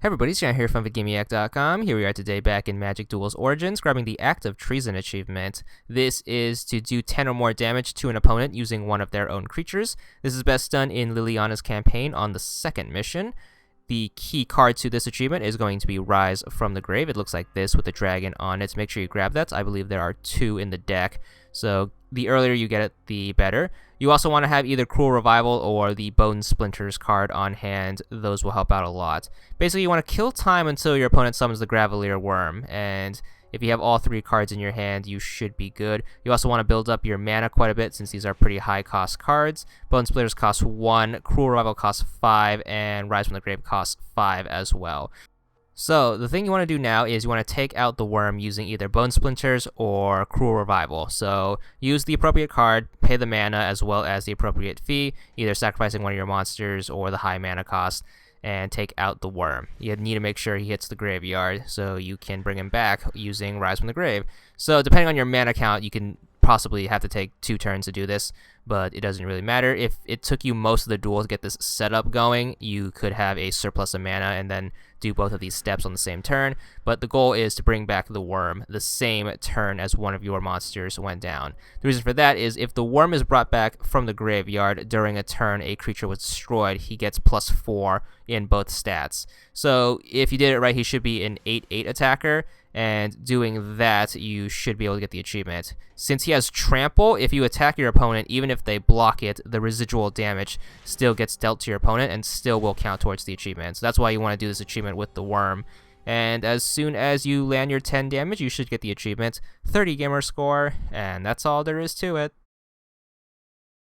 Hey everybody, it's Jan here from VidGamiac.com. Here we are today back in Magic Duels Origins, grabbing the Act of Treason achievement. This is to do 10 or more damage to an opponent using one of their own creatures. This is best done in Liliana's campaign on the second mission. The key card to this achievement is going to be Rise from the Grave. It looks like this with the dragon on it. Make sure you grab that. I believe there are 2 in the deck, so the earlier you get it, the better. You also want to have either Cruel Revival or the Bone Splinters card on hand. Those will help out a lot. Basically, you want to kill time until your opponent summons the Gravelier Worm, and if you have all 3 cards in your hand, you should be good. You also want to build up your mana quite a bit since these are pretty high cost cards. Bone Splitters cost 1, Cruel Revival costs 5, and Rise from the Grave costs 5 as well. So the thing you want to do now is you want to take out the worm using either Bone Splinters or Cruel Revival. So use the appropriate card, pay the mana as well as the appropriate fee, either sacrificing one of your monsters or the high mana cost, and take out the worm. You need to make sure he hits the graveyard so you can bring him back using Rise from the Grave. So depending on your mana count, you can possibly have to take 2 turns to do this, but it doesn't really matter. If it took you most of the duel to get this setup going, you could have a surplus of mana and then do both of these steps on the same turn, but the goal is to bring back the worm the same turn as one of your monsters went down. The reason for that is if the worm is brought back from the graveyard during a turn a creature was destroyed, he gets +4 in both stats. So if you did it right, he should be an 8/8 attacker, and doing that, you should be able to get the achievement. Since he has Trample, if you attack your opponent, even if they block it, the residual damage still gets dealt to your opponent and still will count towards the achievement. So that's why you want to do this achievement with the worm. And as soon as you land your 10 damage, you should get the achievement, 30 gamer score, and that's all there is to it.